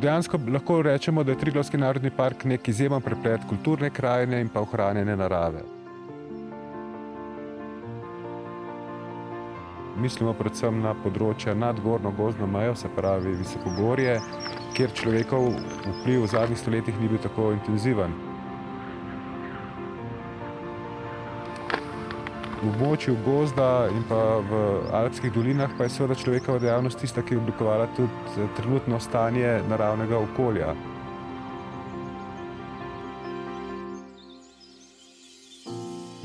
Dejansko lahko rečemo, da je Triglavski narodni park nek izjemen preplet kulturne krajine in pa ohranjene narave. Mislimo predvsem na področja nad gornjo gozdno mejo, se pravi visokogorje, kjer človekov vpliv v zadnjih stoletjih ni bil tako intenziven. V območju gozda in pa v alpskih dolinah pa je seveda človekova dejavnost tista, ki je oblikovala tudi trenutno stanje naravnega okolja.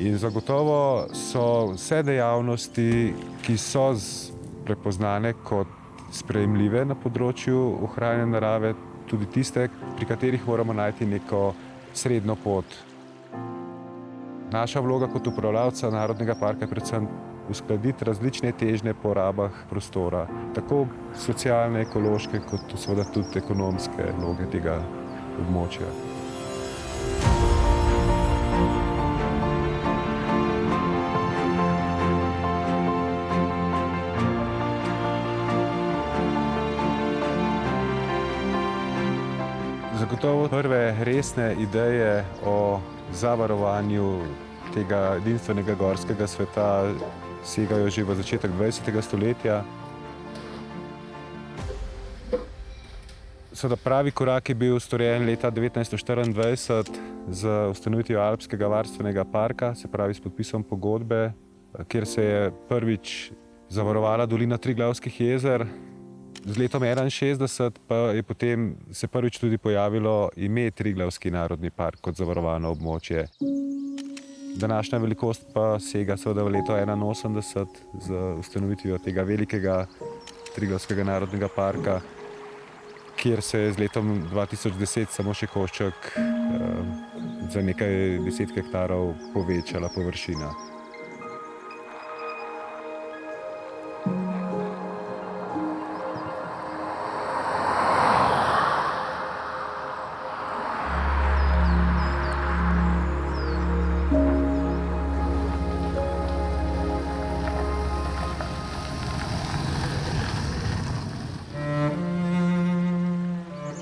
In zagotovo so vse dejavnosti, ki so prepoznane kot sprejemljive na področju ohranjanja narave, tudi tiste, pri katerih moramo najti neko srednjo pot. Naša vloga kot upravljavca Narodnega parka je predvsem uskladiti različne težnje po rabah prostora, tako socialne, ekološke, kot seveda tudi ekonomske vloge tega območja. Zagotovo prve resne ideje o zavarovanju tega edinstvenega gorskega sveta segajo že v začetek 20. stoletja. Seveda pravi korak je bil storjen leta 1924 z ustanovitvijo Alpskega varstvenega parka, se pravi s podpisom pogodbe, kjer se je prvič zavarovala dolina Triglavskih jezer. Z letom 1961 pa je potem se prvič tudi pojavilo ime Triglavski narodni park kot zavarovano območje. Današnja velikost pa sega seveda v leto 1981 z ustanovitvijo tega velikega Triglavskega narodnega parka, kjer se je z letom 2010 samo še košček za nekaj 10 hektarov povečala površina.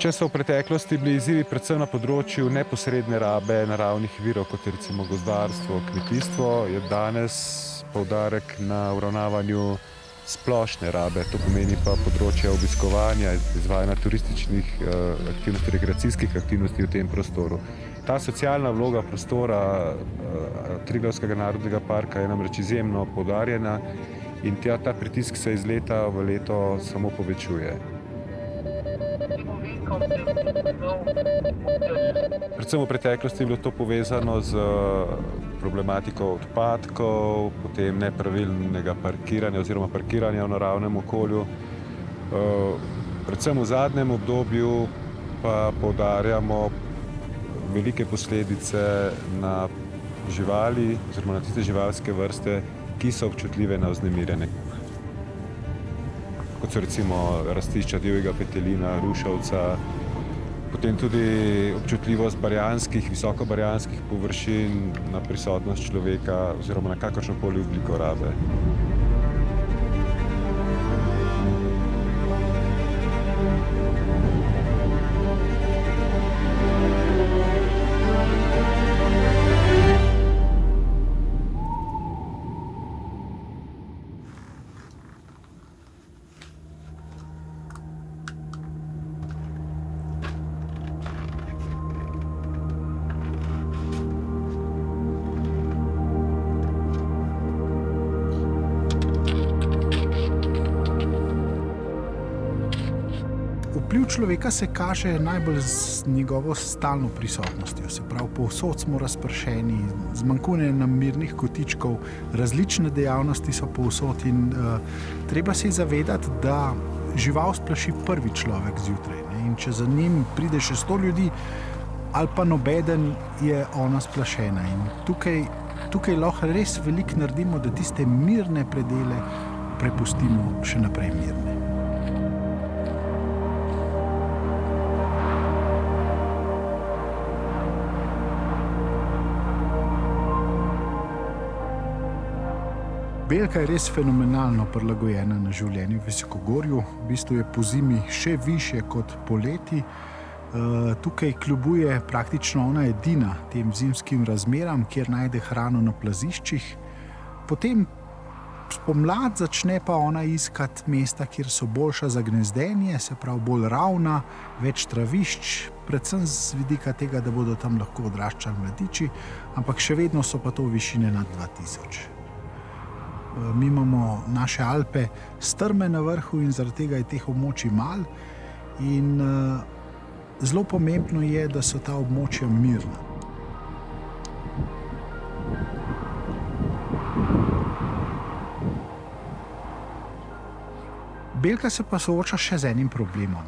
Če so v preteklosti bili izzivi predvsem na področju neposredne rabe naravnih virov, kot je recimo gozdarstvo, kmetijstvo, je danes poudarek na uravnavanju splošne rabe. To pomeni pa področje obiskovanja, izvajanja turističnih aktivnosti, rekreacijskih aktivnosti v tem prostoru. Ta socialna vloga prostora Triglavskega narodnega parka je namreč izjemno poudarjena in ta pritisk se iz leta v leto samo povečuje. Predvsem v preteklosti je bilo to povezano z problematiko odpadkov, potem nepravilnega parkiranja oziroma parkiranja v naravnem okolju. Predvsem v zadnjem obdobju pa poudarjamo velike posledice na živali oziroma na tiste živalske vrste, ki so občutljive na vznemirjenje. Kot so recimo rastišča divjega petelina, ruševca, potem tudi občutljivost visokobarjanskih površin na prisotnost človeka oziroma na kakršnokoli obliko rabe. Vpliv človeka se kaže najbolj z njegovo stalno prisotnostjo. Se pravi, povsod smo razpršeni, zmanjkuje nam mirnih kotičkov, različne dejavnosti so povsod in treba se zavedati, da žival splaši prvi človek zjutraj. In če za njim pride še 100 ljudi ali pa nobeden, je ona splašena. In tukaj lahko res veliko naredimo, da tiste mirne predele prepustimo še naprej mirne. Belka je res fenomenalno prilagojena na življenje v visokogorju. V bistvu je po zimi še više kot poleti. Tukaj kljubuje praktično ona edina tem zimskim razmeram, kjer najde hrano na plaziščih. Potem spomlad začne pa ona iskati mesta, kjer so boljša za gnezdenje, se pravi bolj ravna, več travišč, predvsem z vidika tega, da bodo tam lahko odraščali mladiči, ampak še vedno so pa to višine nad 2000. Mi imamo naše Alpe strme na vrhu in zaradi tega je teh območij malo in zelo pomembno je, da so ta območja mirna. Belka se pa sooča še z enim problemom.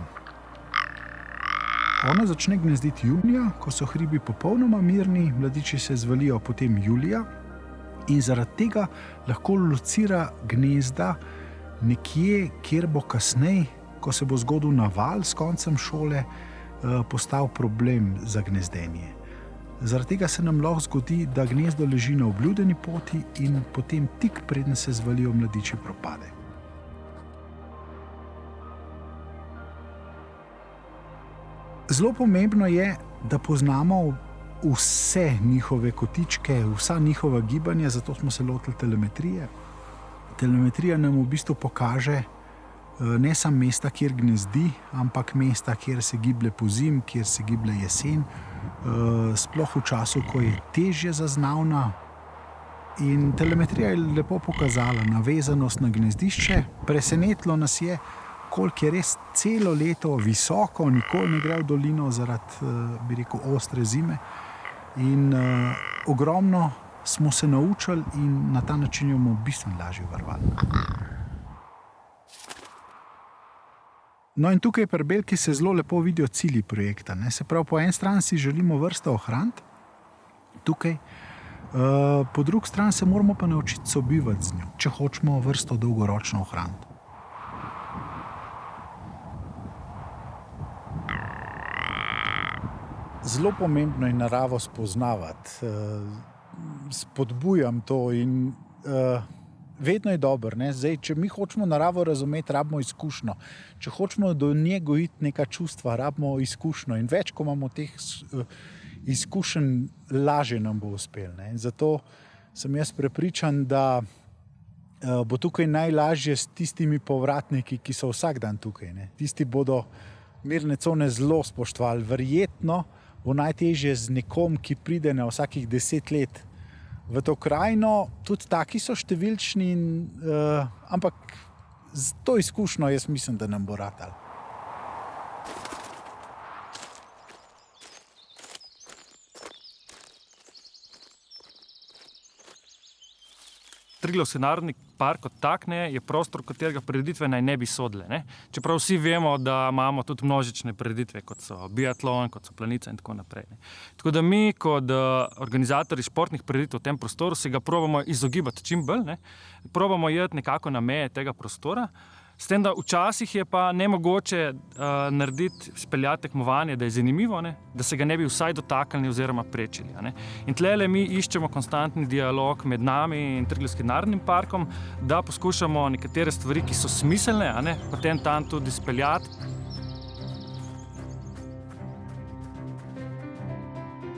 Ona začne gnezditi junija, ko so hribi popolnoma mirni, mladiči se zvalijo potem julija in zaradi tega lahko locira gnezda nekje, kjer bo kasneje, ko se bo zgodil naval s koncem šole, postal problem za gnezdenje. Zaradi tega se nam lahko zgodi, da gnezdo leži na obljudeni poti in potem tik preden se zvalijo mladiči propade. Zelo pomembno je, da poznamo vse njihove kotičke, vsa njihova gibanja, zato smo se lotili telemetrije. Telemetrija nam v bistvu pokaže ne samo mesta, kjer gnezdi, ampak mesta, kjer se giblje pozim, kjer se giblje jesen, sploh v času, ko je težje zaznavna. In telemetrija je lepo pokazala navezanost na gnezdišče. Presenetilo nas je, koliko je res celo leto visoko, nikoli ne gre v dolino zaradi, bi rekel, ostre zime. In ogromno smo se naučili in na ta način jo bomo bistveno lažje varovali. No in tukaj pri Belki se zelo lepo vidijo cilji projekta. Se pravi, po eni strani si želimo vrsto ohraniti, tukaj, po drugi strani se moramo pa naučiti sobivati z njo, če hočemo vrsto dolgoročno ohraniti. Zelo pomembno je naravo spoznavati. Spodbujam to in vedno je dobro. Zdaj, če mi hočemo naravo razumeti, rabimo izkušnjo. Če hočemo do nje gojiti neka čustva, rabimo izkušnjo. In več, ko imamo teh izkušenj, lažje nam bo uspelo. Zato sem jaz prepričan, da bo tukaj najlažje s tistimi povratniki, ki so vsak dan tukaj. Tisti bodo mirne cone zelo spoštovali. Verjetno bo najtežje z nekom, ki pride na vsakih 10 let v to krajino. Tudi taki so številčni, ampak z to izkušnjo jaz mislim, da nam bo ratalo. Triglavski narodni park kot tak je prostor, katerega prireditve naj ne bi sodile. Čeprav vsi vemo, da imamo tudi množične prireditve, kot so biatlon, kot so planica in tako naprej. Tako da mi kot organizatorji športnih prireditev v tem prostoru se ga probamo izogibati čim bolj. Probamo iti nekako na meje tega prostora. S tem, da včasih je pa nemogoče narediti, speljati tekmovanje, da je zanimivo, da se ga ne bi vsaj dotaknili oziroma prečili. In tlele mi iščemo konstantni dialog med nami in Triglavskim narodnim parkom, da poskušamo nekatere stvari, ki so smiselne, potem tam tudi speljati.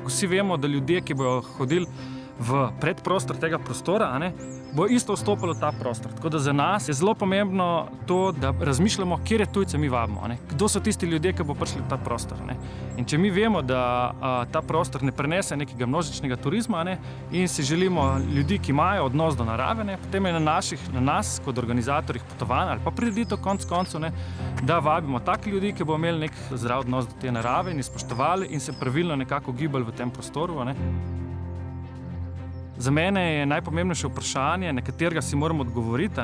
Vsi vemo, da ljudje, ki bodo hodili v predprostor tega prostora, bo isto vstopilo v ta prostor. Tako da za nas je zelo pomembno to, da razmišljamo, kje tujce mi vabimo. Kdo so tisti ljudje, ki bo prišli v ta prostor. In če mi vemo, da ta prostor ne prenese nekega množičnega turizma in si želimo ljudi, ki imajo odnos do narave, potem je na nas kot organizatorjih potovanj ali pa prireditev konec koncev, da vabimo take ljudi, ki bo imeli nek zdrav odnos do te narave in spoštovali in se pravilno nekako gibali v tem prostoru. Za mene je najpomembnejše vprašanje, na katerega si moramo odgovoriti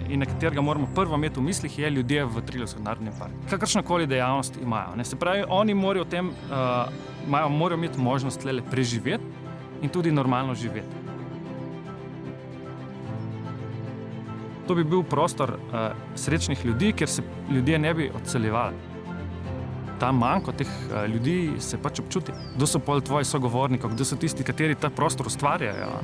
in na katerega moramo prvo imeti v mislih, je ljudje v Triglavskem narodnem parku. Kakršnakoli dejavnost imajo. Se pravi, oni morajo imeti možnost tlele preživeti in tudi normalno živeti. To bi bil prostor srečnih ljudi, kjer se ljudje ne bi odseljevali. Ta manjko teh ljudi se pač občuti. Kdo so pol tvoji sogovorniki, kdo so tisti, kateri ta prostor ustvarjajo?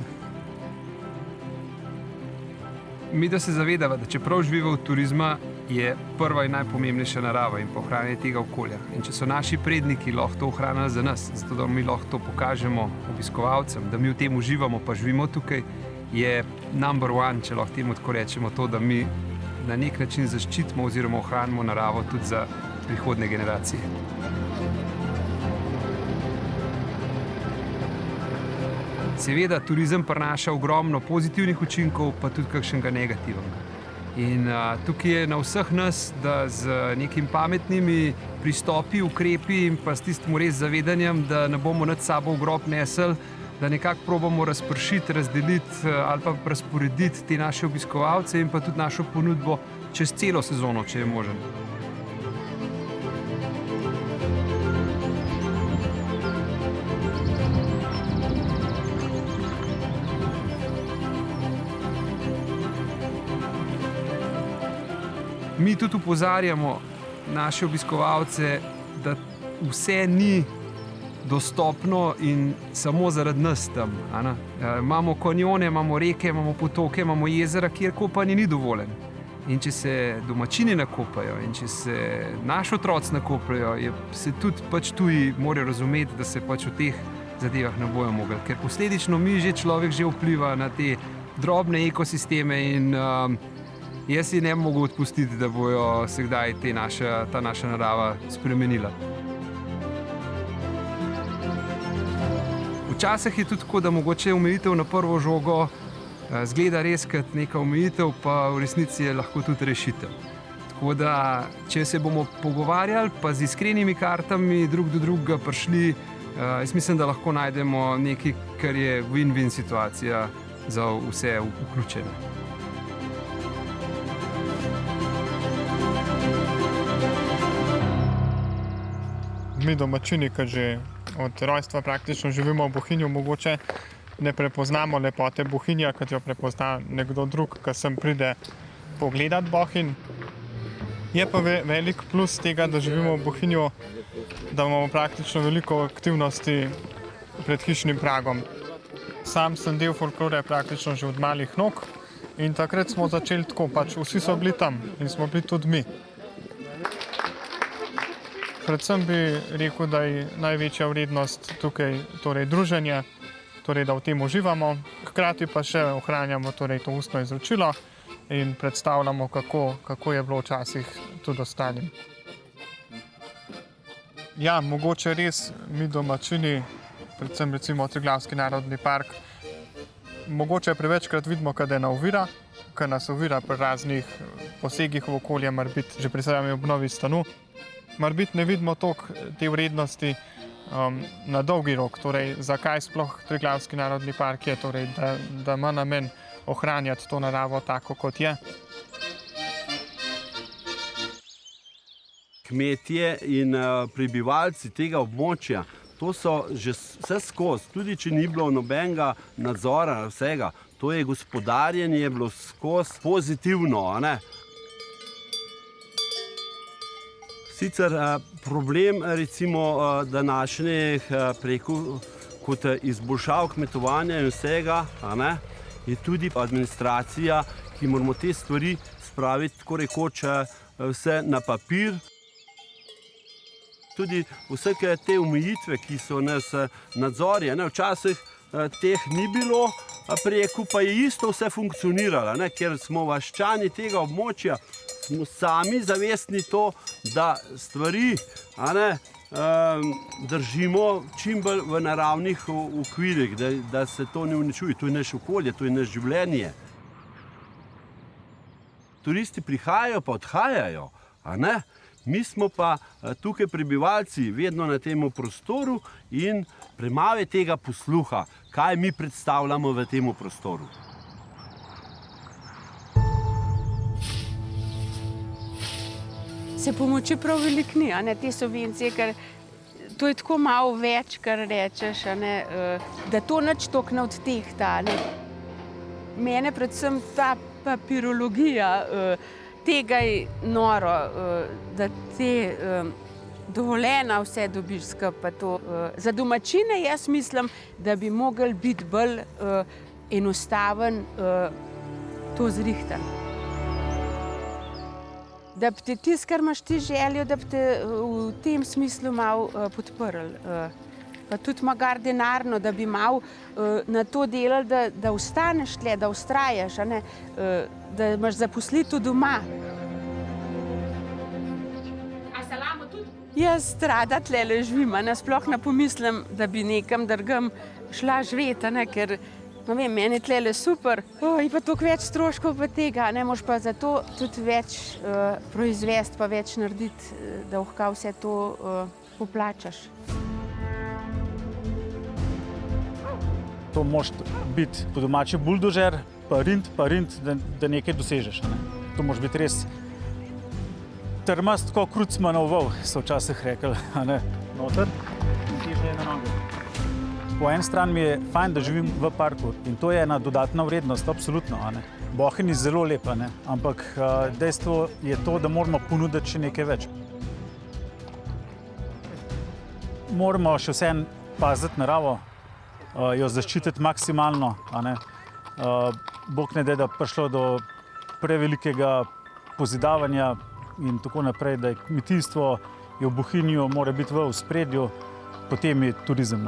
Mi da se zavedamo, da čeprav živimo v turizmu, je prva in najpomembnejša narava in ohranjanje tega okolja. In če so naši predniki lahko to ohranili za nas, zato da mi lahko to pokažemo obiskovalcem, da mi v tem uživamo, pa živimo tukaj, je number one, če lahko temu tako rečemo, to, da mi na nek način zaščitimo oziroma ohranimo naravo tudi za prihodnje generacije. Seveda, turizem prinaša ogromno pozitivnih učinkov, pa tudi kakšnega negativnega. In tukaj je na vseh nas, da z nekim pametnimi pristopi, ukrepi in pa s tistim res zavedanjem, da ne bomo nad sabo v grob nesli, da nekako probamo razpršiti, razdeliti ali pa razporediti te naše obiskovalce in pa tudi našo ponudbo čez celo sezono, če je možen. Mi tudi opozarjamo naše obiskovalce, da vse ni dostopno in samo zaradi nas tam. Imamo kanjone, imamo reke, imamo potoke, imamo jezera, kjer kopanje ni dovoljen. In če se domačini nakopajo in če se naši otroci nakopajo, se tudi tuji morajo razumeti, da se v teh zadevah ne bojo mogli. Ker posledično človek že vpliva na te drobne ekosisteme in jaz si ne bi mogel odpustiti, da bojo se kdaj ta naša narava spremenila. Včasih je tudi tako, da mogoče omejitev na prvo žogo zgleda res kot neka omejitev, pa v resnici je lahko tudi rešitev. Tako da, če se bomo pogovarjali, pa z iskrenimi kartami drug do drugega prišli, jaz mislim, da lahko najdemo nekaj, kar je win-win situacija za vse vključene. Mi domačini, ki že od rojstva praktično živimo v Bohinju, mogoče ne prepoznamo lepote Bohinja, kot jo prepozna nekdo drug, ki sem pride pogledat Bohinj. Je pa velik plus tega, da živimo v Bohinju, da imamo praktično veliko aktivnosti pred hišnim pragom. Sam sem del folklore praktično že od malih nog in takrat smo začeli tako, vsi so bili tam in smo bili tudi mi. Predvsem bi rekel, da je največja vrednost tukaj druženje, da v tem uživamo, hkrati pa še ohranjamo to ustno izročilo in predstavljamo, kako je bilo včasih tudi ostalim. Ja, mogoče res mi domačini, predvsem recimo Triglavski narodni park, mogoče prevečkrat vidimo, kaj je na ovira, kaj nas ovira pri raznih posegih v okolje, morebiti že pri sami obnovi stanu. Morebiti ne vidimo toliko te vrednosti na dolgi rok, zakaj sploh Triglavski narodni park je, da ima namen ohranjati to naravo tako, kot je. Kmetje in prebivalci tega območja, to so že vse skozi, tudi če ni bilo nobenega nadzora vsega, to je gospodarjenje bilo skozi pozitivno, a ne? Sicer problem recimo današnjih preko kot izboljšav kmetovanja in vsega, a ne, je tudi administracija, ki moramo te stvari spraviti tako rekoč vse na papir. Tudi vse te omejitve, ki so nas nadzorje, včasih teh ni bilo, preko pa je isto vse funkcioniralo, ker smo vaščani tega območja, smo sami zavestni to, da stvari držimo čim bolj v naravnih okvirih, da se to ne uničuje. To je naše okolje, to je naše življenje. Turisti prihajajo pa odhajajo, mi smo pa tukaj prebivalci vedno na tem prostoru in premalo je tega posluha, kaj mi predstavljamo v tem prostoru. Se pomoči prav veliko ni, te subvencije, ker to je tako malo več, kar rečeš, da to nič toliko ne odtehta. Mene predvsem ta papirologija, tega je noro, da te dovoljena vse dobiš skupaj. Za domačine jaz mislim, da bi mogli biti bolj enostaven to zrihtan. Da bi te tisto, kar imaš ti željo, da bi te v tem smislu malo podprli. Pa tudi magar denarno, da bi malo na to delali, da ostaneš tle, da vztrajaš, da imaš zaposlitev doma. Jaz rada tle živim, sploh ne pomislim, da bi nekam drugam šla živeti, ker no vem, meni je tle super. Je pa toliko več stroškov pa tega, moraš pa zato tudi več proizvesti, pa več narediti, da lahko vse to poplačaš. To moraš biti po domači buldožer, pa rint, da nekaj dosežeš. To moraš biti res trmast, kot Krucmanov vol, so včasih rekli. Noter in težje na noge. Po eni strani mi je fajn, da živim v parku in to je ena dodatna vrednost, absolutno. Bohinj je zelo lep, ampak dejstvo je to, da moramo ponuditi še nekaj več. Moramo še vseeno paziti naravo, jo zaščititi maksimalno. Bog ne da prišlo do prevelikega pozidavanja in tako naprej, da je kmetijstvo je v Bohinju, mora biti v ospredju, potem je turizem.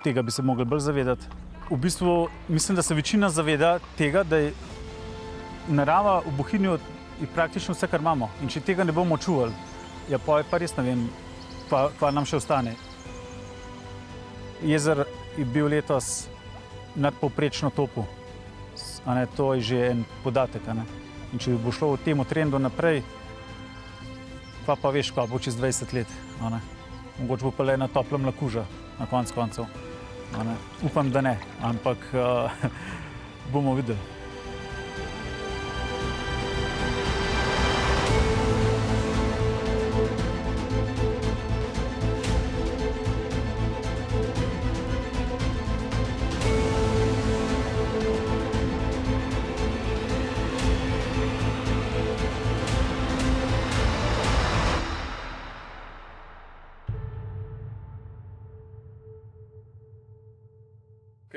Tega bi se mogli bolj zavedati. V bistvu mislim, da se večina zaveda tega, da je narava v Bohinju je praktično vse, kar imamo. In če tega ne bomo čuvali, pa res ne vem, pa nam še ostane. Jezer je bil letos nadpovprečno topu. To je že en podatek. In če bo šlo v tem trendu naprej, pa veš, kaj bo čez 20 let. Mogoče bo pa le na toplem lakuža, na koncu koncev. Upam, da ne, ampak bomo videli.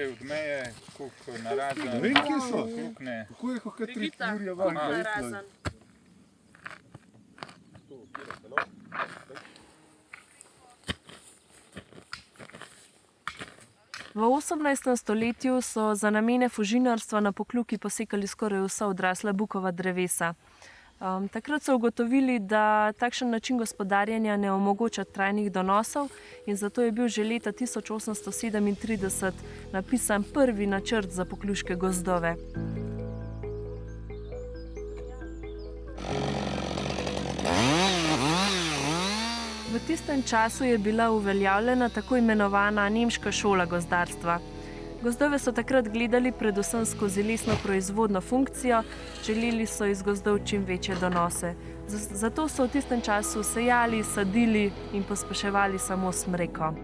Od meje, koliko narazen, Ne vem, kje so. krukne. Kako je, kako 3 Jurija van? V 18. stoletju so za namene fužinarstva na Pokljuki posekali skoraj vsa odrasla bukova drevesa. Takrat so ugotovili, da takšen način gospodarjenja ne omogoča trajnih donosov in zato je bil že leta 1837 napisan prvi načrt za pokljuške gozdove. V tistem času je bila uveljavljena tako imenovana nemška šola gozdarstva. Gozdove so takrat gledali predvsem skozi lesno proizvodno funkcijo, želeli so iz gozdov čim večje donose. Zato so v tistem času sejali, sadili in pospeševali samo smreko.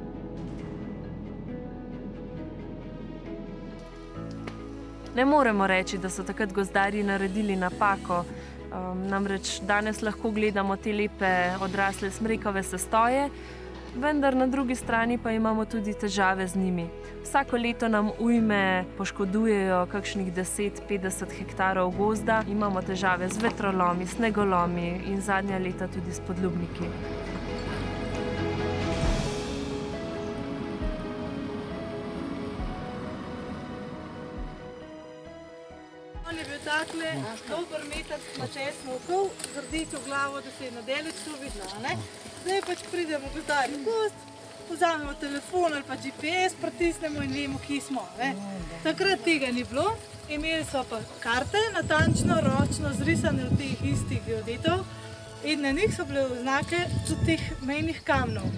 Ne moremo reči, da so takrat gozdarji naredili napako. Namreč danes lahko gledamo te lepe odrasle smrekove sestoje, vendar na drugi strani pa imamo tudi težave z njimi. Vsako leto nam ujme poškodujejo kakšnih 10-50 hektarov gozda, imamo težave z vetrolomi, snegolomi in zadnja leta tudi s podlubniki. On je bil takle dober meter na česno okol, z rdečo glavo, da se je na daleč to vidno. Zdaj pač pridemo gozdarji v gozd, vzamemo telefon ali pa GPS, pritisnemo in vemo, kje smo. Takrat tega ni bilo, imeli so pa karte, natančno, ročno zrisane od teh istih geodetov in na njih so bile oznake tudi teh mejnih kamnov.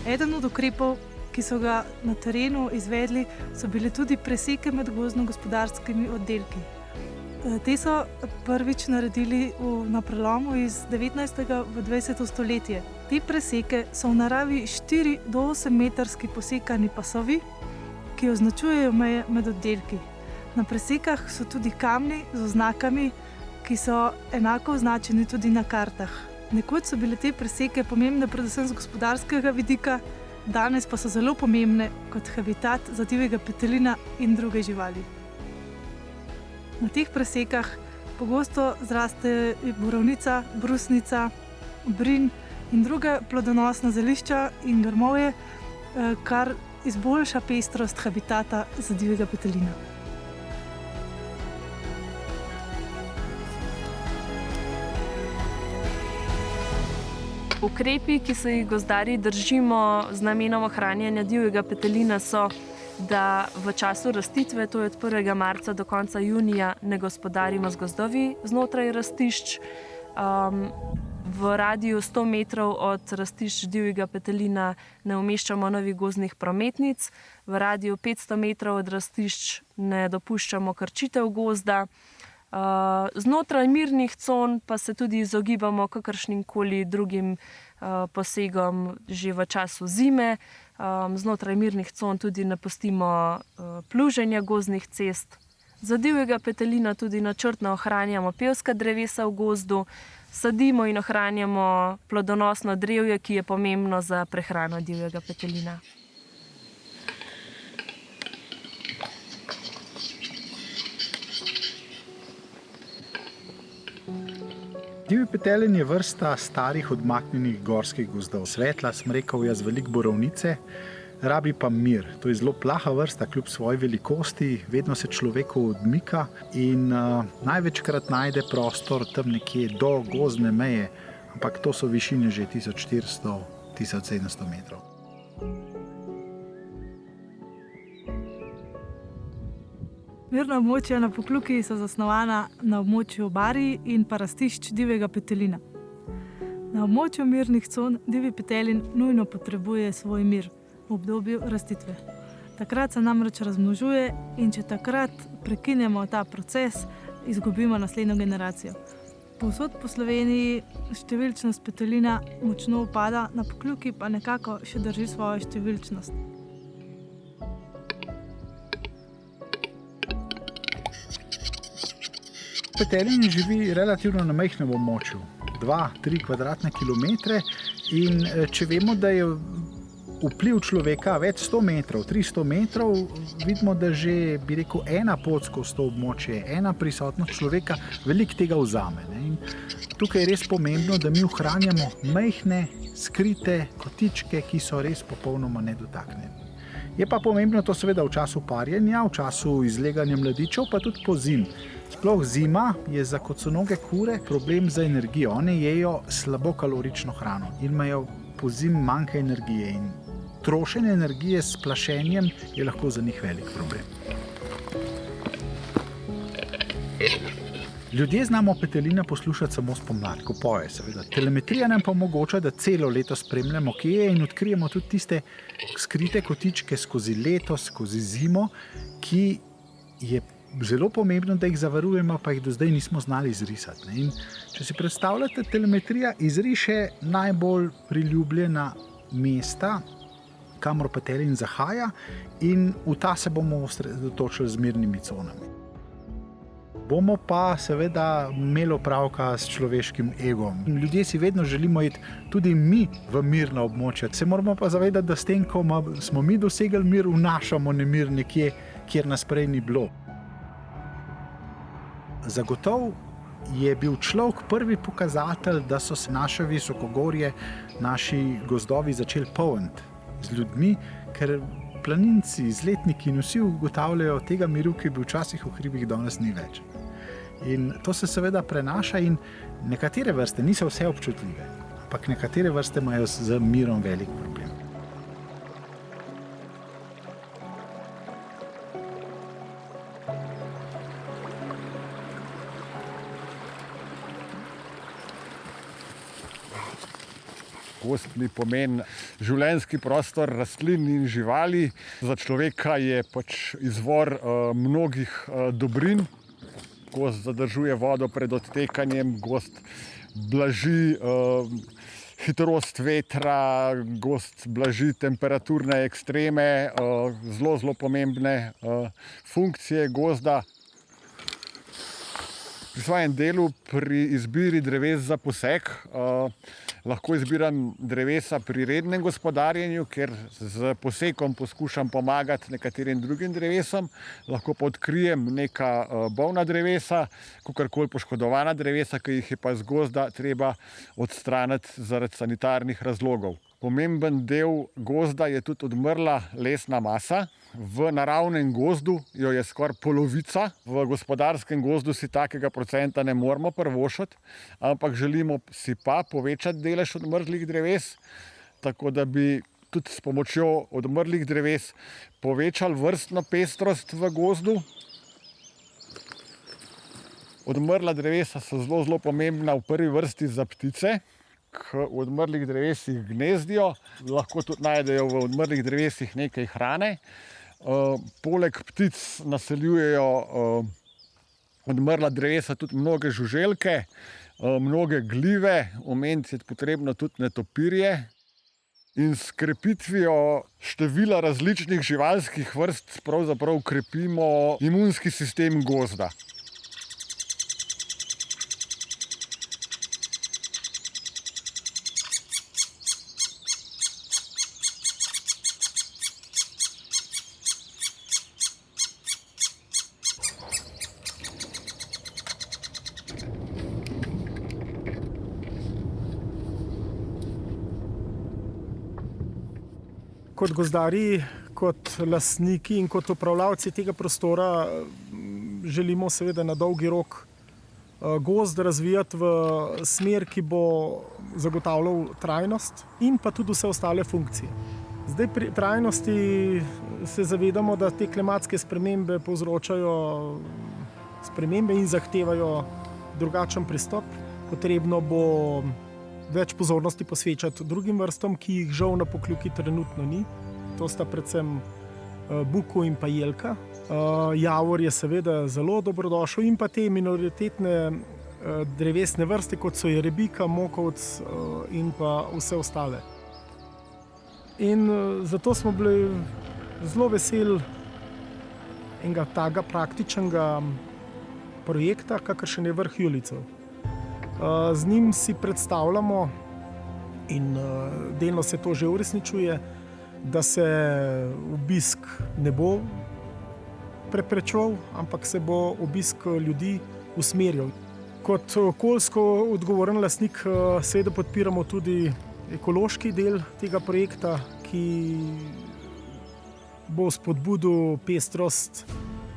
Eden od ukrepov, ki so ga na terenu izvedli, so bile tudi preseke med gozdno-gospodarskimi oddelki. Te so prvič naredili na prelomu iz 19. v 20. stoletje. Te preseke so v naravi 4 do 8 metrski posekani pasovi, ki označujejo meje med oddelki. Na presekah so tudi kamni z oznakami, ki so enako označeni tudi na kartah. Nekoč so bile te preseke pomembne predvsem z gospodarskega vidika, danes pa so zelo pomembne kot habitat za divjega petelina in druge živali. Na teh presekah pogosto zraste borovnica, brusnica, brin in druga plodonosna zelišča in grmovje, kar izboljša pestrost habitata za divjega petelina. Ukrepi, ki se jih gozdarji držimo z namenom ohranjanja divjega petelina, so, da v času rastitve, to je od 1. marca do konca junija, ne gospodarimo z gozdovi znotraj rastišč. V radiju 100 metrov od rastišč divjega petelina ne umeščamo novih gozdnih prometnic, v radiju 500 metrov od rastišč ne dopuščamo krčitev gozda. Znotraj mirnih con pa se tudi izogibamo kakršnimkoli drugim posegom že v času zime. Znotraj mirnih con tudi ne pustimo pluženja gozdnih cest. Za divjega petelina tudi načrtno ohranjamo pevska drevesa v gozdu, sadimo in ohranjamo plodonosno drevje, ki je pomembno za prehrano divjega petelina. Divji petelin je vrsta starih odmaknjenih gorskih gozdov. Svetla smrekovja z veliko borovnice, rabi pa mir. To je zelo plaha vrsta, kljub svoji velikosti, vedno se človeku odmika in največkrat najde prostor tam nekje do gozdne meje, ampak to so višine že 1400-1700 metrov. Mirna območja na Pokljuki so zasnovana na območju barij in pa rastišč divjega petelina. Na območju mirnih con divji petelin nujno potrebuje svoj mir v obdobju rastitve. Takrat se namreč razmnožuje in če takrat prekinemo ta proces, izgubimo naslednjo generacijo. Povsod po Sloveniji številčnost petelina močno upada, na Pokljuki pa nekako še drži svojo številčnost. Petelin živi relativno na majhnem območju, 2-3 kvadratne kilometre, in če vemo, da je vpliv človeka več 100 metrov, 300 metrov, vidimo, da že, bi rekel, ena pot skozi to območje, ena prisotnost človeka veliko tega vzame. In tukaj je res pomembno, da mi ohranjamo majhne, skrite kotičke, ki so res popolnoma nedotaknjeni. Je pa pomembno to seveda v času parjenja, v času izleganja mladičev, pa tudi po zimi. Sploh zima je za koconoge kure problem za energijo. One jejo slabo kalorično hrano in imajo po zimi manjka energije. In trošenje energije s plašenjem je lahko za njih velik problem. Ljudje znamo petelina poslušati samo spomladi, ko poje, seveda. Telemetrija nam pa omogoča, da celo leto spremljamo, kje je, in odkrijemo tudi tiste skrite kotičke skozi leto, skozi zimo, ki je zelo pomembno, da jih zavarujemo, pa jih do zdaj nismo znali izrisati. In če si predstavljate, telemetrija izriše najbolj priljubljena mesta, kamor petelin zahaja, in v ta se bomo osredotočili z mirnimi conami. Bomo pa seveda imeli opravka s človeškim egom. Ljudje si vedno želimo iti tudi mi v mirna območja. Se moramo pa zavedati, da s tem, ko smo mi dosegli mir, vnašamo nemir nekje, kjer nas prej ni bilo. Zagotovo je bil človek prvi pokazatelj, da so se naše visokogorje, naši gozdovi začeli polniti z ljudmi, ker planinci, izletniki in vsi ugotavljajo tega miru, ki bi včasih v hribih danes ni več. In to se seveda prenaša in nekatere vrste niso vse občutljive, ampak nekatere vrste imajo z mirom velik problem. Gozdni pomen življenjski prostor rastlin in živali. Za človeka je izvor mnogih dobrin. Gozd zadržuje vodo pred odtekanjem, gozd blaži hitrost vetra, gozd blaži temperaturne ekstreme, zelo pomembne funkcije gozda. Pri svojem delu, pri izbiri dreves za posek, lahko izbiram drevesa pri rednem gospodarjenju, ker z posekom poskušam pomagati nekaterim drugim drevesom, lahko pa odkrijem neka bolna drevesa, kakorkoli poškodovana drevesa, ki jih je pa z gozda treba odstraniti zaradi sanitarnih razlogov. Pomemben del gozda je tudi odmrla lesna masa. V naravnem gozdu jo je skoraj polovica, v gospodarskem gozdu si takega procenta ne moremo privoščiti, ampak želimo si pa povečati delež odmrlih dreves, tako da bi tudi s pomočjo odmrlih dreves povečali vrstno pestrost v gozdu. Odmrla drevesa so zelo pomembna v prvi vrsti za ptice, v odmrlih drevesih gnezdijo, lahko tudi najdejo v odmrlih drevesih nekaj hrane. Poleg ptic naseljujejo odmrla drevesa tudi mnoge žuželke, mnoge glive, omeniti je potrebno tudi netopirje. In s krepitvijo števila različnih živalskih vrst pravzaprav krepimo imunski sistem gozda. Kot gozdarji, kot lastniki in kot upravljavci tega prostora želimo seveda na dolgi rok gozd razvijati v smer, ki bo zagotavljal trajnost in pa tudi vse ostale funkcije. Zdaj pri trajnosti se zavedamo, da te klimatske spremembe povzročajo spremembe in zahtevajo drugačen pristop. Potrebno bo več pozornosti posvečati drugim vrstom, ki jih žal na Pokljuki trenutno ni. To sta predvsem buko in pa jelka. Javor je seveda zelo dobrodošel in pa te minoritetne drevesne vrste, kot so jerebika, mokovec in pa vse ostale. In zato smo bili zelo veseli enega takega praktičnega projekta, kakršen je Vrh Julijcev. Z njim si predstavljamo, in delno se to že uresničuje, da se obisk ne bo preprečeval, ampak se bo obisk ljudi usmerjal. Kot okoljsko odgovoren lastnik seveda podpiramo tudi ekološki del tega projekta, ki bo spodbudil pestrost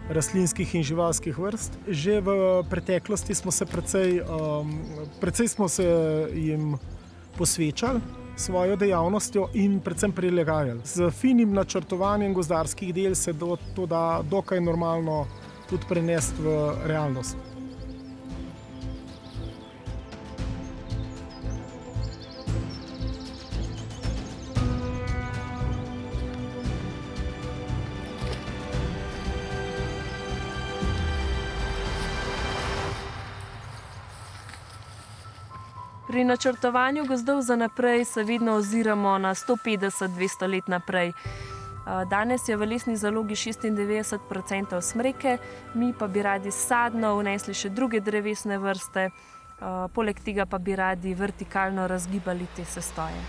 rastlinskih in živalskih vrst. Že v preteklosti smo se precej smo se jim posvečali svojo dejavnostjo in predvsem prilagajali. Z finim načrtovanjem gozdarskih del se to da dokaj normalno tudi prenesti v realnost. Pri načrtovanju gozdov za naprej se vedno oziramo na 150-200 let naprej. Danes je v lesni zalogi 96% smreke, mi pa bi radi sadno vnesli še druge drevesne vrste, poleg tega pa bi radi vertikalno razgibali te sestoje.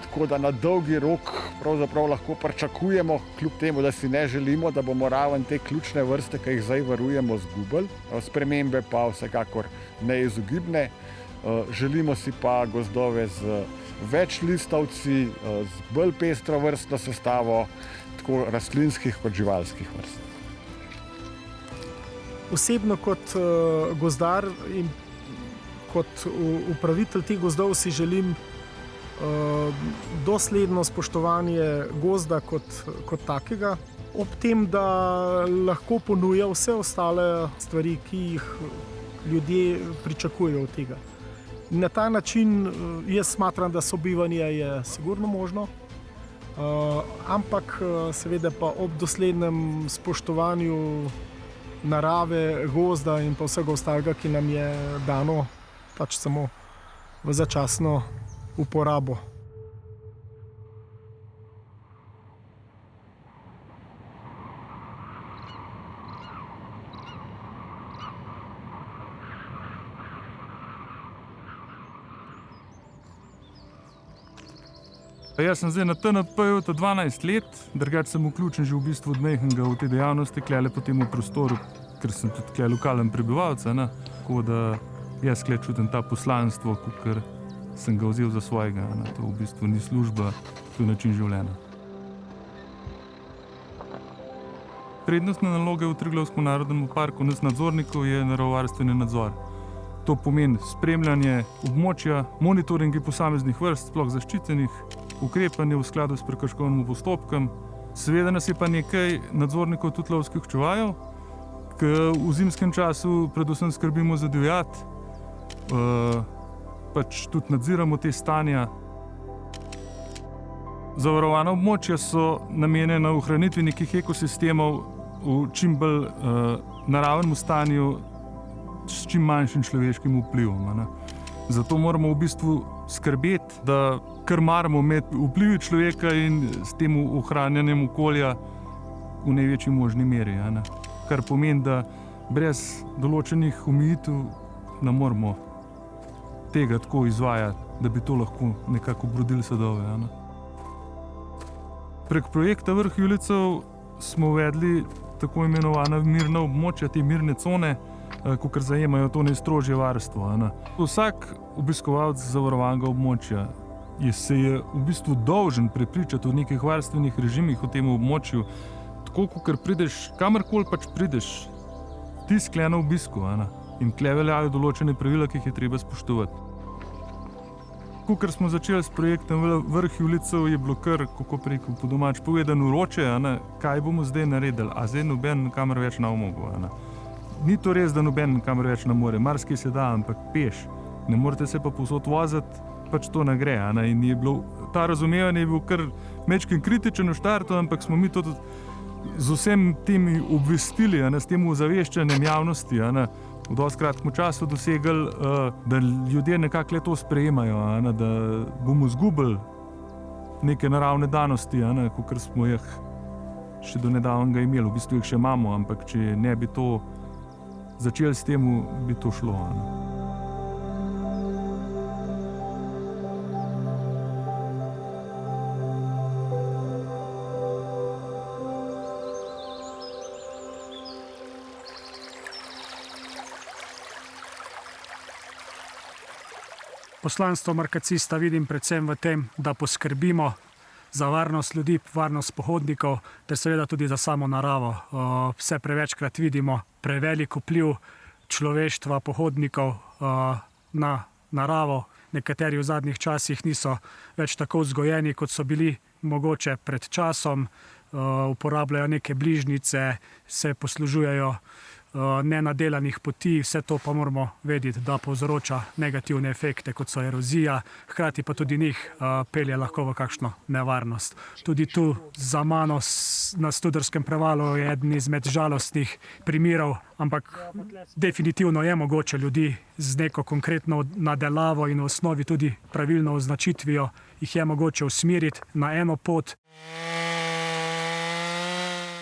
Tako da na dolgi rok pravzaprav lahko pričakujemo, kljub temu, da si ne želimo, da bomo raven te ključne vrste, ki jih zdaj varujemo, izgubili. Spremembe pa vsekakor neizogibne. Želimo si pa gozdove z več listavci, z bolj pestro vrstno sestavo, tako rastlinskih kot živalskih vrst. Osebno kot gozdar in kot upravitelj teh gozdov si želim dosledno spoštovanje gozda kot takega, ob tem, da lahko ponuja vse ostale stvari, ki jih ljudje pričakujejo od tega. Na ta način jaz smatram, da sobivanje je sigurno možno, ampak seveda pa ob doslednem spoštovanju narave, gozda in pa vsega ostalega, ki nam je dano pač samo v začasno uporabo. Jaz sem zdaj na TNP-ju 12 let, drugače sem vključen že v bistvu od majhnega v te dejavnosti, klele po tem prostoru, ker sem tudi klele lokalen prebivalec, tako da jaz klele čutim ta poslanstvo, ker sem ga vzel za svojega. To v bistvu ni služba, to je način življenja. Prednostna naloga v Triglavskem narodnem parku nas nadzornikov je naravovarstveni nadzor. To pomeni spremljanje območja, monitoringi posameznih vrst, sploh zaščitenih, ukrepanje v skladu s prekrškovnim postopkom. Seveda nas je pa nekaj nadzornikov tudi lovskih čuvajev, ki v zimskem času predvsem skrbimo za divjad, pač tudi nadziramo te stanja. Zavarovana območja so namenjena ohranitvi nekih ekosistemov v čim bolj naravnem stanju s čim manjšim človeškim vplivom. Zato moramo v bistvu skrbeti, da krmarimo med vplivi človeka in s tem ohranjanjem okolja v največji možni meri. Kar pomeni, da brez določenih omejitev ne moremo tega tako izvajati, da bi to lahko nekako obrodili sadove. Prek projekta Vrh Julijcev smo uvedli tako imenovana mirna območja, te mirne cone, kakor zajemajo to najstrožje varstvo. Vsak obiskovalec zavarovanega območja se je v bistvu dolžen prepričati o nekih varstvenih režimih v tem območju, tako kakor prideš, kamorkoli pač prideš, ti skle na obisku. In tle veljajo določene pravila, ki jih je treba spoštovati. Kakor smo začeli s projektom Vrh Julijcev, je bilo kar, kako preko po domač povedano, vroče, kaj bomo zdaj naredili, a zdaj noben kamor več ne omogo. Ni to res, da noben kamor več ne more, marsikaj se da, ampak peš. Ne morete se pa povsod voziti, pač to ne gre. In je bilo, ta razumevanje je bil kar mečken kritičen v štartu, ampak smo mi to z vsem temi obvestili, s tem ozaveščanjem javnosti, v dosti kratkem času dosegli, da ljudje nekako to sprejemajo, da bomo izgubili neke naravne danosti, kakor smo jih še do nedavnega imeli. V bistvu jih še imamo, ampak če ne bi to začeli s tem, bi to šlo. Poslanstvo markacista vidim predvsem v tem, da poskrbimo za varnost ljudi, varnost pohodnikov, ter seveda tudi za samo naravo. Vse prevečkrat vidimo prevelik vpliv človeštva, pohodnikov na naravo. Nekateri v zadnjih časih niso več tako vzgojeni, kot so bili mogoče pred časom. Uporabljajo neke bližnjice, se poslužujejo nenadelanih poti, vse to pa moramo vedeti, da povzroča negativne efekte, kot so erozija, hkrati pa tudi njih pelje lahko v kakšno nevarnost. Tudi tu za mano na Studerskem prevalu je eden izmed žalostnih primerov, ampak definitivno je mogoče ljudi z neko konkretno nadelavo in v osnovi tudi pravilno označitvijo, jih je mogoče usmeriti na eno pot.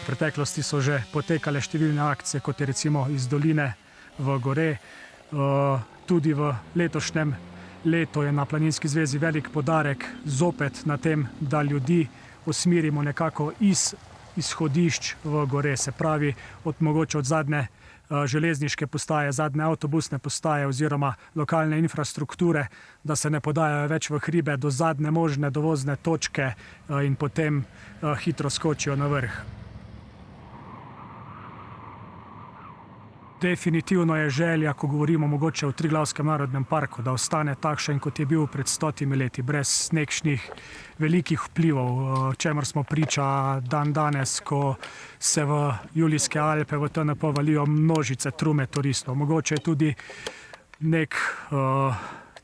V preteklosti so že potekale številne akcije, kot je recimo iz doline v gore. Tudi v letošnjem letu je na Planinski zvezi velik poudarek zopet na tem, da ljudi usmerimo nekako iz izhodišč v gore. Se pravi, mogoče od zadnje železniške postaje, zadnje avtobusne postaje oziroma lokalne infrastrukture, da se ne podajajo več v hribe do zadnje možne dovozne točke in potem hitro skočijo na vrh. Definitivno je želja, ko govorimo mogoče o Triglavskem narodnem parku, da ostane takšen, kot je bil pred 100 leti, brez nekšnih velikih vplivov, čemer smo priča dan danes, ko se v Julijske Alpe, v TNP valijo množice trume turistov. Mogoče je tudi nek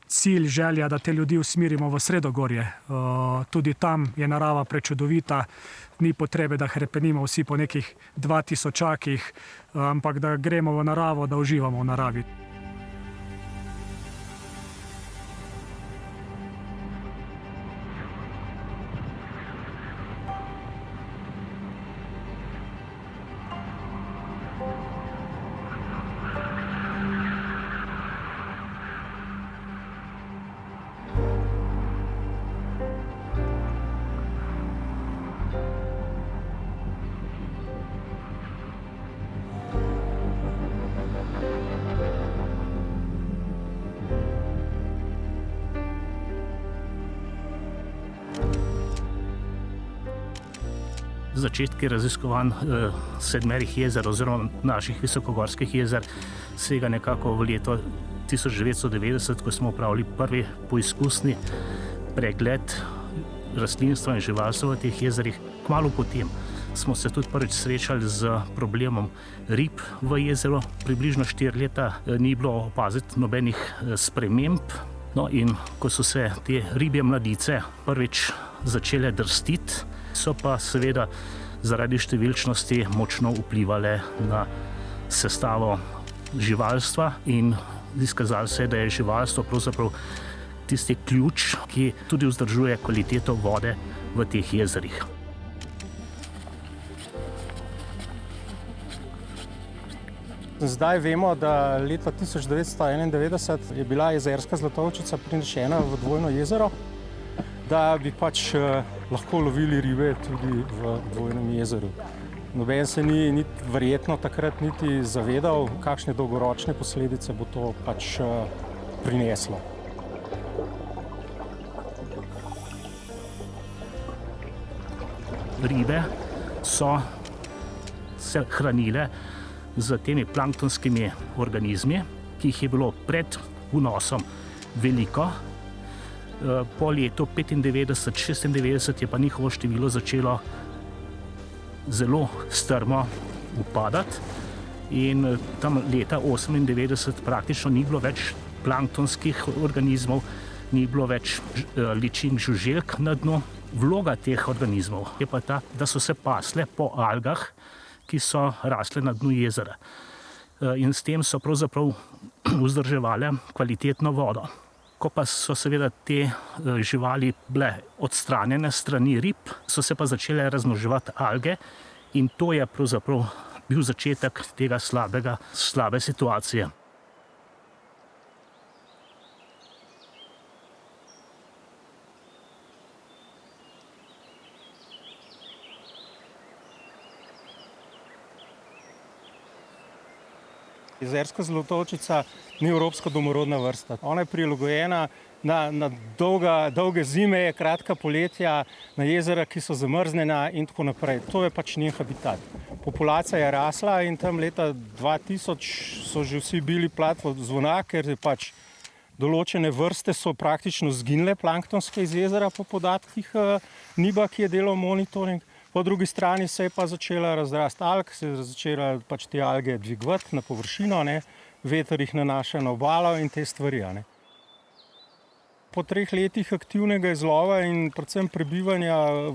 cilj, želja, da te ljudi usmerimo v Sredogorje. Tudi tam je narava prečudovita, ni potrebe, da hrepenimo vsi po nekih 2000-akih, ampak da gremo v naravo, da uživamo v naravi. Začetki raziskovanj 7 jezer oziroma naših visokogorskih jezer sega nekako v leto 1990, ko smo opravili prvi poizkusni pregled rastlinstva in živalstva v teh jezerih. Kmalu potem smo se tudi prvič srečali z problemom rib v jezeru. Približno 4 leta ni bilo opaziti nobenih sprememb. No, in ko so se te ribje mladice prvič začele drstiti, so pa seveda zaradi številčnosti močno vplivale na sestavo živalstva in izkazalo se je, da je živalstvo pravzaprav tisti ključ, ki tudi vzdržuje kvaliteto vode v teh jezerih. Zdaj vemo, da leta 1991 je bila jezerska zlatovčica prinešena v Dvojno jezero, da bi pač lahko lovili ribe tudi v Dvojnem jezeru. Noben se ni verjetno takrat niti zavedal, kakšne dolgoročne posledice bo to pač prineslo. Ribe so se hranile z temi planktonskimi organizmi, ki jih je bilo pred vnosom veliko. Po letu 95-96 je pa njihovo število začelo zelo strmo upadati in tam leta 98 praktično ni bilo več planktonskih organizmov, ni bilo več ličink žuželk na dnu. Vloga teh organizmov je pa ta, da so se pasle po algah, ki so rasle na dnu jezera. In s tem so pravzaprav vzdrževale kvalitetno vodo. Ko pa so seveda te živali bile odstranjene s strani rib, so se pa začele razmnoževati alge in to je pravzaprav bil začetek tega slabe situacije. Jezerska zlatovčica ni evropska domorodna vrsta. Ona je prilagojena na dolge zime, kratka poletja, na jezera, ki so zamrznjena in tako naprej. To je pač njen habitat. Populacija je rasla in tam leta 2000 so že vsi bili platvo zvona, ker je pač določene vrste so praktično zginile planktonske iz jezera po podatkih NIBA, ki je delal monitoring. Po drugi strani se je pa začela razrast alg, se je začela pač te alge dvigovati na površino, veter jih nanaša na obalo in te stvari. Po 3 letih aktivnega izlova in predvsem prebivanja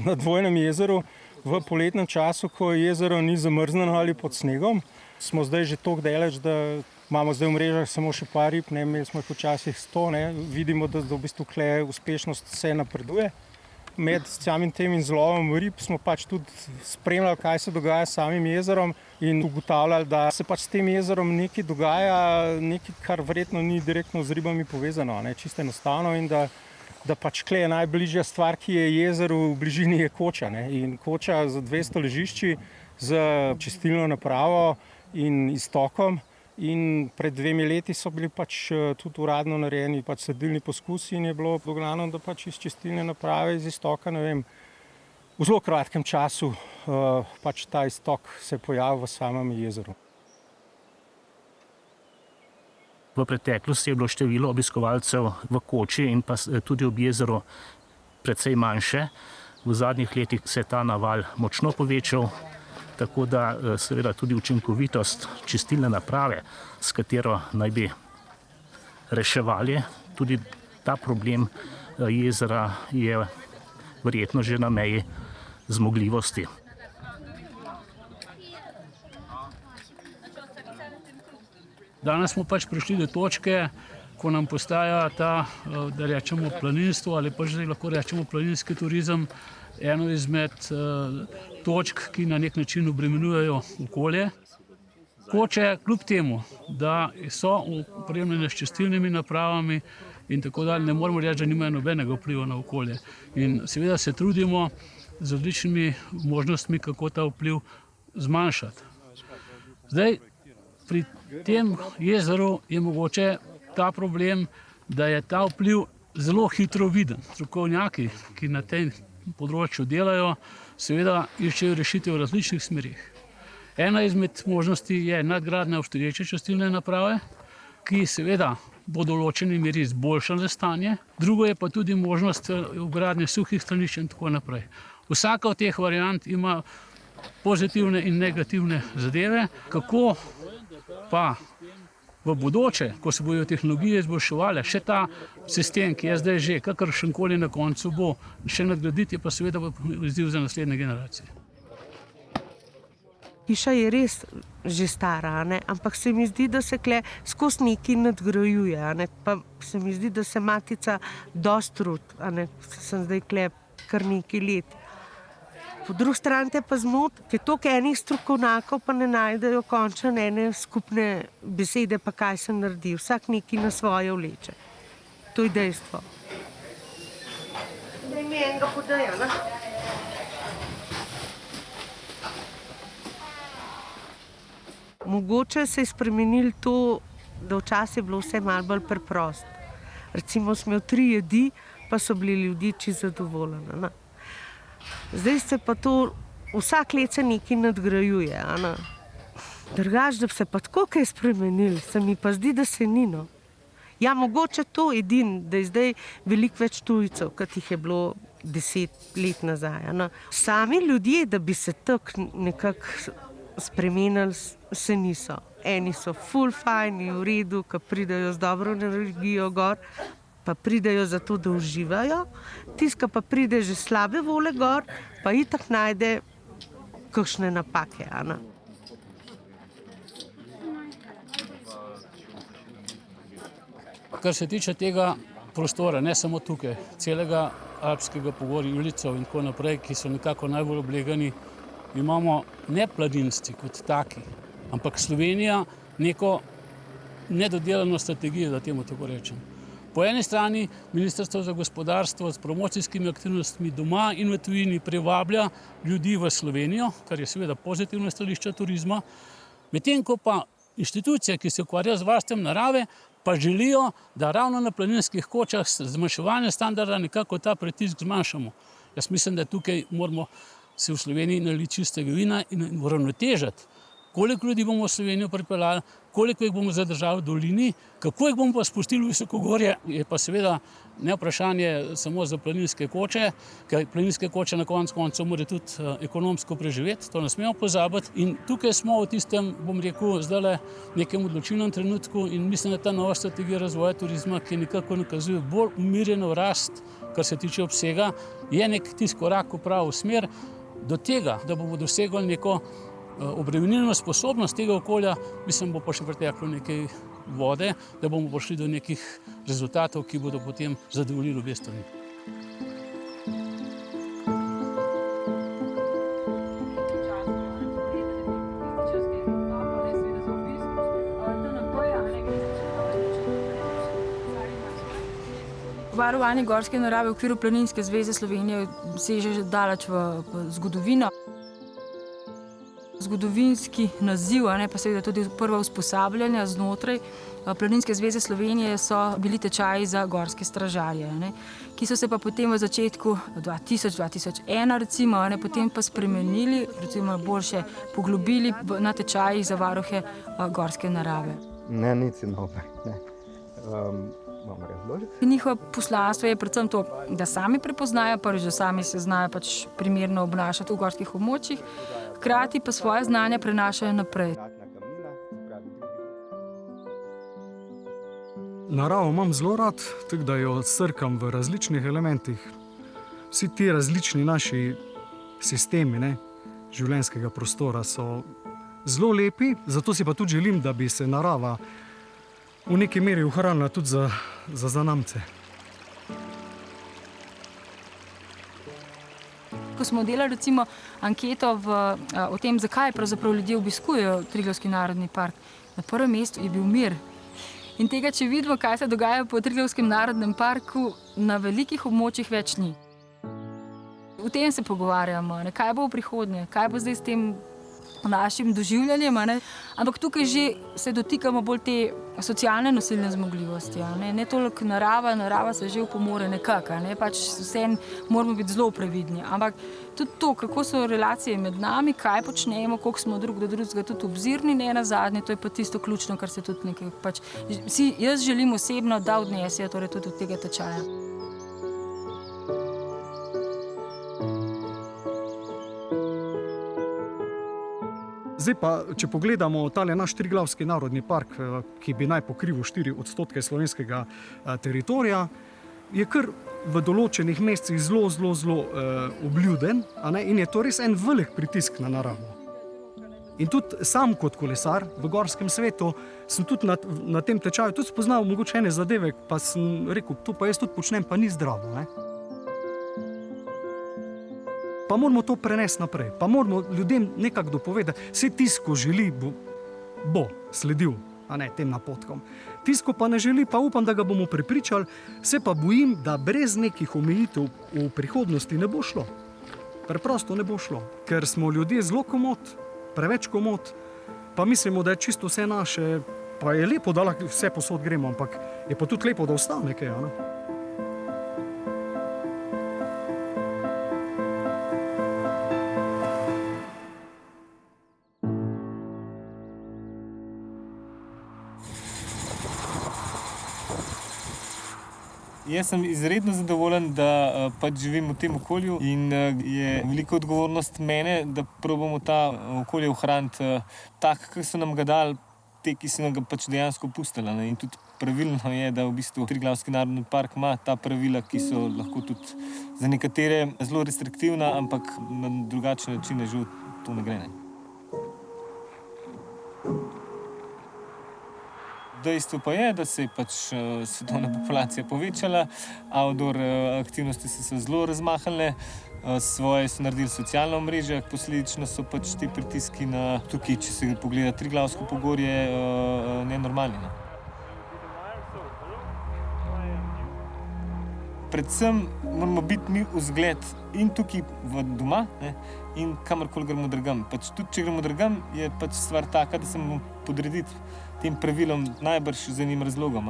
na Dvojnem jezeru v poletnem času, ko jezero ni zamrznjeno ali pod snegom, smo zdaj že toliko daleč, da imamo zdaj v mrežah samo še par rib, imeli smo jih včasih 100, vidimo, da v bistvu tukaj uspešnost se napreduje. Med samim tem izlovom rib smo pač tudi spremljali, kaj se dogaja s samim jezerom in ugotavljali, da se pač s tem jezerom nekaj dogaja, nekaj, kar verjetno ni direktno z ribami povezano, čisto enostavno in da pač tukaj je najbližja stvar, ki je jezeru v bližini, je Koča. In Koča z 200 ležišči, z čistilno napravo in iztokom. In pred 2 leti so bili pač tudi uradno narejeni pač sledilni poskusi in je bilo dognano, da pač iz čistilne naprave, iz iztoka, v zelo kratkem času pač ta iztok se je pojavil v samem jezeru. V preteklosti je bilo število obiskovalcev v Koči in pa tudi ob jezeru precej manjše. V zadnjih letih se je ta naval močno povečal. Tako da seveda tudi učinkovitost čistilne naprave, s katero naj bi reševali tudi ta problem jezera, je verjetno že na meji zmogljivosti. Danes smo pač prišli do točke, ko nam postaja ta, da rečemo, planinstvo ali pa že lahko rečemo planinski turizem, eno izmed točk, ki na nek način obremenjujejo okolje. Koče, kljub temu, da so opremljene s čistilnimi napravami in tako dalje, ne moremo reči, da nimajo nobenega vpliva na okolje. In seveda se trudimo z različnimi možnostmi, kako ta vpliv zmanjšati. Zdaj, pri tem jezeru je mogoče ta problem, da je ta vpliv zelo hitro viden. Strokovnjaki, ki na tej področju delajo, seveda iščejo rešitev v različnih smerih. Ena izmed možnosti je nadgradnja obstoječe čistilne naprave, ki seveda bo v določeni meri izboljšala stanje. Drugo je pa tudi možnost vgradnje suhih stranišč in tako naprej. Vsaka od teh variant ima pozitivne in negativne zadeve. Kako pa v bodoče, ko se bodo tehnologije izboljševale, še ta sistem, ki je zdaj že, kakršenkoli na koncu bo, še nadgraditi, pa seveda bo izziv za naslednje generacije. Hiša je res že stara, ampak se mi zdi, da se kle skozi nekaj nadgrajuje. Pa se mi zdi, da se Matica dosti trudi. Sem zdaj kle kar nekaj let. Po drugi strani te pa zmot, ker toliko enih strokovnjakov pa ne najdejo končno ene skupne besede, pa kaj se naredi. Vsak nekaj na svoje vleče. To je dejstvo. Daj mi enega podaja, Mogoče se je spremenilo to, da včasih je bilo vse malo bolj preprosto. Recimo smo imeli 3 jedi, pa so bili ljudje čisto zadovoljni. Zdaj se pa to, vsak let se nekaj nadgrajuje. Drugače, da bi se pa tako kaj spremenili, se mi pa zdi, da se ni. Ja, mogoče to edino, da je zdaj veliko več tujcev, kot jih je bilo 10 let nazaj. Sami ljudje, da bi se tako nekako spremenili, se niso. Eni so ful fajni, v redu, ki pridejo z dobro energijo gor, pa pridejo zato, da uživajo. Tisti, pa pride že slabe vole gor, pa itak najde kakšne napake. Kar se tiče tega prostora, ne samo tukaj, celega Alpskega pogorja, Ilicev in tako naprej, ki so nekako najbolj oblegani, imamo ne planinci kot taki, ampak Slovenija neko nedodelano strategijo, da temu tako rečem. Po eni strani Ministrstvo za gospodarstvo s promocijskimi aktivnostmi doma in v tujini privablja ljudi v Slovenijo, kar je seveda pozitivno stališče turizma, medtem ko pa inštitucije, ki se ukvarjajo z varstvom narave, pa želijo, da ravno na planinskih kočah z zmanjševanjem standarda nekako ta pritisk zmanjšamo. Jaz mislim, da tukaj moramo se v Sloveniji naliti čistega vina in uravnotežiti, koliko ljudi bomo v Slovenijo pripeljali, koliko jih bomo zadržali v dolini, kako jih bomo pa spustili v visokogorje, je pa seveda ne vprašanje samo za planinske koče, ker planinske koče na koncu morajo tudi ekonomsko preživeti, to ne smemo pozabiti. In tukaj smo v tistem, bom rekel, zdajle nekem odločilnem trenutku in mislim, da ta nova strategija razvoja turizma, ki nekako nakazuje bolj umirjeno rast, kar se tiče obsega, je nek tisti korak v pravo smer do tega, da bomo dosegli neko obremenilno sposobnost tega okolja, mislim, bo pa še preteklo nekaj vode, da bomo prišli do nekih rezultatov, ki bodo potem zadovoljili obe strani. Varovanje gorske narave v okviru Planinske zveze Slovenije seže že daleč v zgodovino. Zgodovinski naziv, pa seveda tudi prva usposabljanja znotraj Planinske zveze Slovenije so bili tečaji za gorske stražarje, ki so se pa potem v začetku 2000-2001 recimo, potem pa spremenili, recimo boljše poglobili na tečajih za varuhe gorske narave. Ne, nič nobe, ne. Imamo razložiti. Njihovo poslanstvo je predvsem to, da sami prepoznajo, prvič, da sami se znajo primerno obnašati v gorskih območjih, hkrati pa svoje znanja prenašajo naprej. Naravo imam zelo rad, tako da jo srkam v različnih elementih. Vsi ti različni naši sistemi življenjskega prostora so zelo lepi, zato si pa tudi želim, da bi se narava v neki meri ohranila tudi za zanamce. Ko smo delali recimo anketo o tem, zakaj pravzaprav ljudje obiskujejo Triglavski narodni park, na prvem mestu je bil mir. In tega, če vidimo, kaj se dogaja po Triglavskem narodnem parku, na velikih območjih več ni. O tem se pogovarjamo, kaj bo v prihodnje, kaj bo zdaj s tem našim doživljanjem, ampak tukaj že se dotikamo bolj te socialne nosilne zmogljivosti. Ne toliko narava se že upomore nekako, pač vseeno moramo biti zelo previdni. Ampak tudi to, kako so relacije med nami, kaj počnemo, koliko smo drug do drugega tudi obzirni, ne nazadnje, to je pa tisto ključno, kar se tudi nekaj pač jaz želim osebno, da odnesejo torej tudi od tega tečaja. Zdaj pa, če pogledamo tale naš Triglavski narodni park, ki bi naj pokrival 4% slovenskega teritorija, je kar v določenih mesecih zelo obljuden, in je to res en velik pritisk na naravo. In tudi sam kot kolesar v gorskem svetu sem tudi na tem tečaju tudi spoznal mogoče ene zadeve, pa sem rekel, to pa jaz tudi počnem, pa ni zdravo. Pa moramo to prenesti naprej, pa moramo ljudem nekako dopovedati, vse tisto, ko želi, bo sledil tem napotkom. Tisto, pa ne želi, pa upam, da ga bomo prepričali, se pa bojim, da brez nekih omejitev v prihodnosti ne bo šlo. Preprosto ne bo šlo, ker smo ljudje zelo komot, preveč komot, pa mislimo, da je čisto vse naše, pa je lepo, da lahko vse posod gremo, ampak je pa tudi lepo, da ostane kaj, Jaz sem izredno zadovoljen, da pač živim v tem okolju in je velika odgovornost mene, da probamo ta okolje ohraniti tak, kot so nam ga dali, te, ki so nam ga pač dejansko pustili. In tudi pravilno je, da v bistvu Triglavski narodni park ima ta pravila, ki so lahko tudi za nekatere zelo restriktivna, ampak na drugačne načine že to ne gre. Dejstvo pa je, da se je pač svetovna populacija povečala, outdoor aktivnosti so se zelo razmahale, svoje so naredili socialna omrežja, posledično so pač ti pritiski na tukaj, če se pogleda Triglavsko pogorje, nenormalni. Predvsem moramo biti mi vzgled in tukaj doma in kamorkoli gremo drugam. Pač tudi če gremo drugam, je pač stvar taka, da se moramo podrediti tem pravilom najbrž z enim razlogom.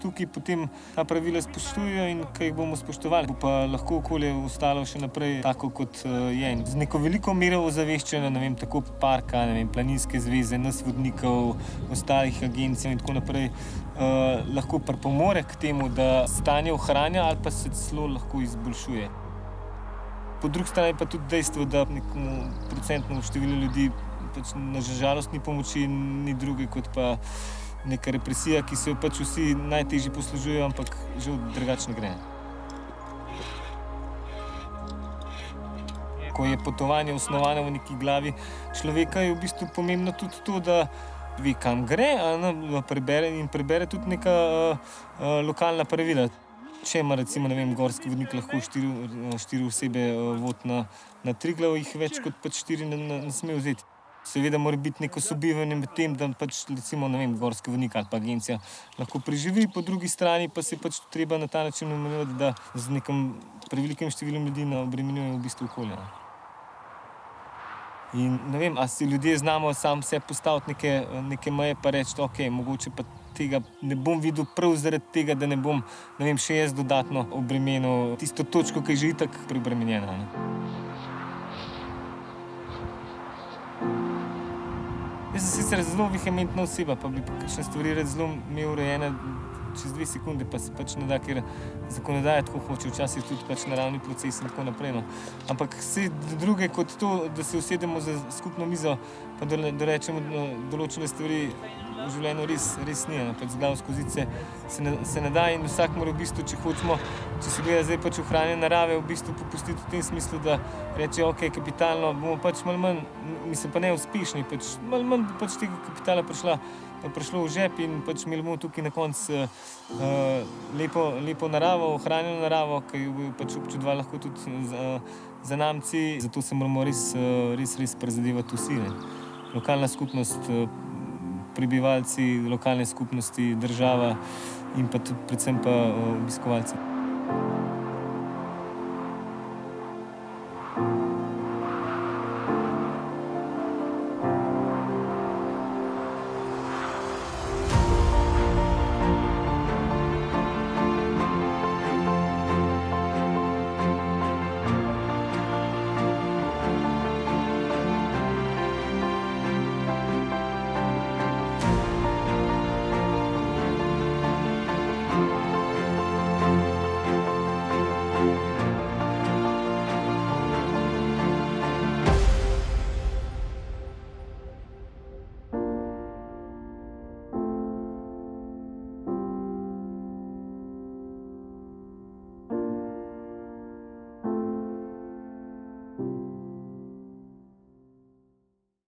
Tukaj potem ta pravila spoštujejo in kaj jih bomo spoštovali, bo pa lahko okolje ostalo še naprej tako, kot je. Z neko veliko mero ozaveščanja, tako parka, planinske zveze, nas vodnikov, ostalih agencij in tako naprej, lahko pripomore k temu, da stanje ohranja ali pa se celo lahko izboljšuje. Po drugi strani pa tudi dejstvo, da nekomu procentnemu številu ljudi pač na žalost ni pomoči, ni druge kot pa neka represija, ki se jo pač vsi najtežje poslužujejo, ampak žal drugače ne gre. Ko je potovanje osnovano v neki glavi človeka, je v bistvu pomembno tudi to, da ve, kam gre, prebere tudi neka lokalna pravila. Če ima recimo, gorski vodnik lahko 4 osebe vod na Triglav, jih več kot pač 4 ne sme vzeti. Seveda mora biti neko sobivanje med tem, da pač recimo, gorski vodnik ali pa agencija lahko preživi, po drugi strani pa se pač treba na ta način omejevati, da z nekim prevelikim številom ljudi ne obremenjuje v bistvu okolje. In a si ljudje znamo sam sebi postaviti neke meje pa reči, ok, mogoče pa tega ne bom videl prav zaradi tega, da ne bom, še jaz dodatno obremenil tisto točko, ki je že itak preobremenjena. Jaz sem sicer zelo vehementna oseba, pa bi kakšne stvari zelo imel urejene čez 2 sekunde, pa se pač ne da, ker zakonodaja tako hoče, včasih tudi pač naravni proces in tako naprej. Ampak vse druge kot to, da se usedemo za skupno mizo, pa da rečemo določene stvari v življenju res ni. Pač z glavo skozi se ne da in vsak mora v bistvu, če hočemo, če se gleda zdaj pač ohranjanje narave, v bistvu popustiti v tem smislu, da reče, ok, kapitalno bomo pač malo manj, mislim pa ne uspešni, pač malo manj pač tega kapitala prišlo v žep in pač imeli bomo tukaj na koncu lepo naravo, ohranjeno naravo, ki jo bojo pač občudovali lahko tudi zanamci. Zato se moramo res prizadevati vsi. Lokalna skupnost, prebivalci lokalne skupnosti, država in pa tudi predvsem pa obiskovalci.